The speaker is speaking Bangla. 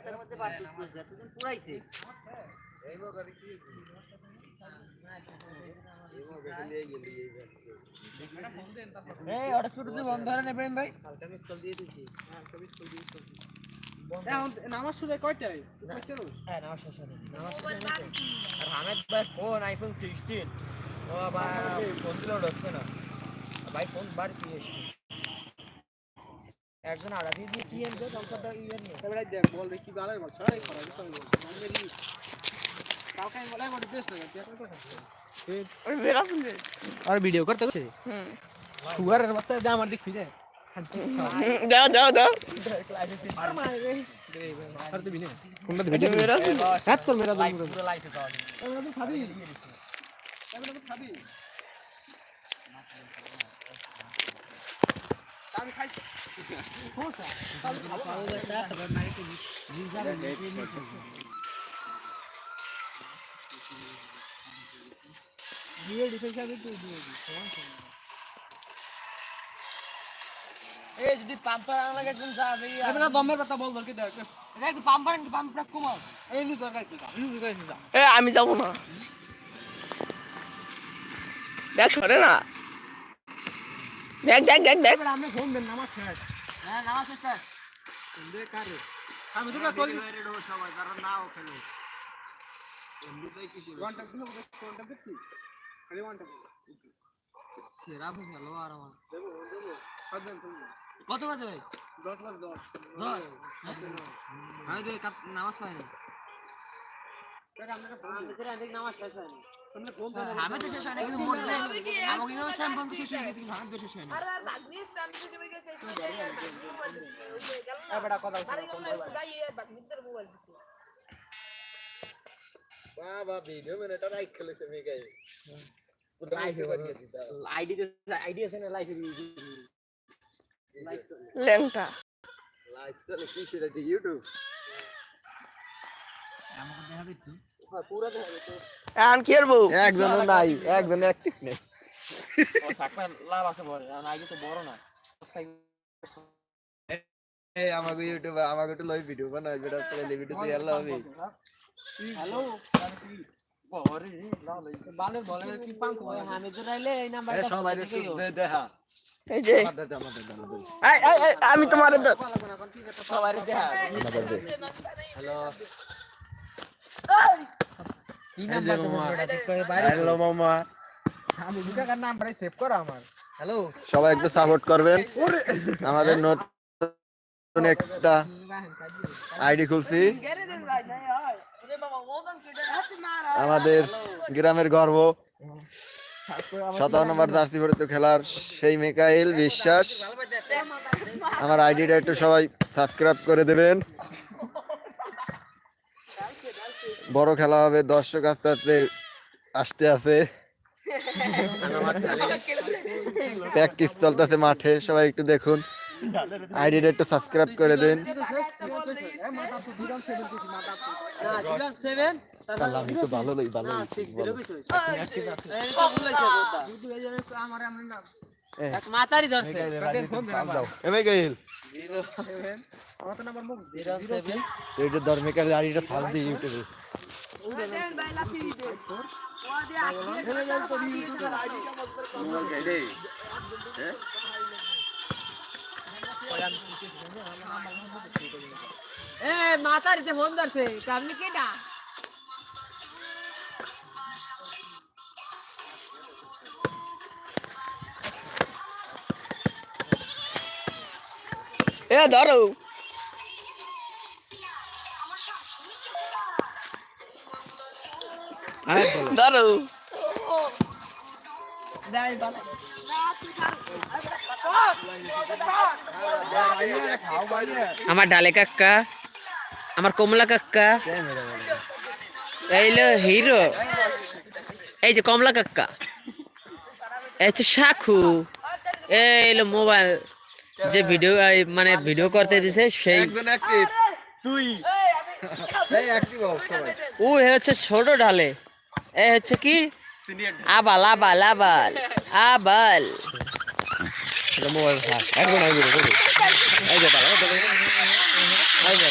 তার মধ্যে পার্থক্য আছে এতদিন পুরাইছে এই মগারে কি এই মগারে নিয়ে গেলি এই হটস্পট দিয়ে বন্ধ ধরেন ইব্রাহিম ভাই হালকা মিস কল দিয়ে দিছি হালকা মিস কল দিয়েছি এখন নামাজ শুরু কয়টায় হ্যাঁ নামাজ শেষ হয়নি নামাজ শেষ হয়েছে আর হামেদ ভাই ফোন আইফোন 16 ও আবার ফোন দিলেও ঢুকছে না ভাই ফোন বার দিয়ে এসছে একজন আড়া দিয়ে কি এনছে কলকাতা ইভেন্ট নিয়ে এবারে দেখ বল রে কি বালাই বল সরাই করা দিতে হবে মেরি কালকে আমি বলাই বল দেশ না তুই এখন কথা और मेरा सुन ले আর ভিডিও করতে করতে সুগারের বাচ্চা যা আমার দেখবি রে जाओ जाओ जाओ আর মারে আর তুই বিনে কোনটা ভিডিও मेरा सुन হাত চল মেরা লাইভ পুরো লাইভে পাওয়া যায় আমরা তো খাবি আমরা তো খাবি আমি খাইছি কোনটা আমি খাবো না খবর নাই কি জিজা দিয়ে ডিফেন্স আমি তো দিয়ে দি সমান সমান এই যদি পাম্পার আনা লাগে কোন যা দেই আমি না দমের কথা বল দরকার দেখ দেখ পাম্পার কমাও এই নি দরকার কি আমি দরকার কি যা ए আমি যাব না দেখ সরে না দেখ দেখ দেখ দেখ এবার আমি ফোন দেন নামাজ শেষ হ্যাঁ নামাজ শেষ কর দে কারে আমি তো কল রেডো সবাই কারণ নাও খেলো এমনি তাই কিছু ঘন্টা দিন ঘন্টা দেখি খালি ঘন্টা সেরা ভালো আর আমার দেবো দেবো খাবেন তুমি কত বাজে ভাই 10 লাখ 10 আমি তো নামাজ পাই না দেখ আমরা ফোন আমি তো রাতে নামাজ শেষ হয়নি আমরা ফোন দেন আমি তো শেষ হয়নি কিন্তু মনে নেই আমাকে নামাজ শেষ বন্ধ শেষ হয়ে গেছে কিন্তু আমি শেষ হয়নি আরে আর ভাগ্নিস আমি তো কই গেছে ওই যে গেল এ বেটা কথা আরে যাই ভাগ্নিদের মোবাইল দিছে বাবা ভিডিও মেনেটা লাইক খেলেছে মেগাই আইডি আছে না লাইভে লেংটা লাইক চলে কি সেটা ইউটিউব আমাকে দেখাবে কি পুরো দেখাবে তো এখন কি করবো একজনও নাই একজন অ্যাক্টিভ নেই ও থাকবে লাভ আছে বড় আর আইডি তো বড় না এই আমাকে ইউটিউবে আমাকে একটু লাইভ ভিডিও বানাই বেটা পরে ভিডিও দিয়ে আল্লাহ হবে হ্যালো বড় বালের বলের কি পাঙ্ক আমি তো রাইলে এই এ নাম্বারটা সবাই দেখা এই যে আমাদের এই এই এই, আমি তোমার সবাই দেখা হ্যালো কি নাম্বার হ্যালো মামা আমি দুটাকার নাম প্রায় সেভ করা আমার হ্যালো সবাই একটু সাপোর্ট করবেন আমাদের নতুন একটা আইডি খুলছি গেরে দেন ভাই নাই হয় ওরে বাবা ওজন কেটে হাত মারা আমাদের গ্রামের গর্ব 57 নম্বর জার্সি পরে তো খেলার সেই মিকাইল বিশ্বাস আমার আইডিটা একটু সবাই সাবস্ক্রাইব করে দেবেন বড় খেলা হবে দর্শক আস্তে আস্তে আসতে আছে প্র্যাকটিস চলতেছে মাঠে সবাই একটু দেখুন আইডিটা একটু সাবস্ক্রাইব করে দিন আল্লাহ আমি তো ভালো লাগি ভালো মাতারি ধরছে এমএ গাইল 07 আমার তো নাম্বার মুখ 07 এইটা ধর্মিকার আইডিটা ফাল দি ইউটিউবে দেন ভাই লাফি দিতে ও দিয়া এ মাতারিতে ফোন ধরছে আপনি কেডা এ ধরো ধরো আমার ডালে কাক্কা আমার কমলা কাক্কা এইলো হিরো এই যে কমলা কাক্কা এই যে শাখু এইলো মোবাইল যে ভিডিও মানে ভিডিও করতে দিছে সেই একজন অ্যাক্টিভ তুই এই অ্যাক্টিভ হও সবাই ও হচ্ছে ছোট ডালে এ হচ্ছে কি আবাল আবাল আবাল আবাল মোবাইল একজন আইবে এই যে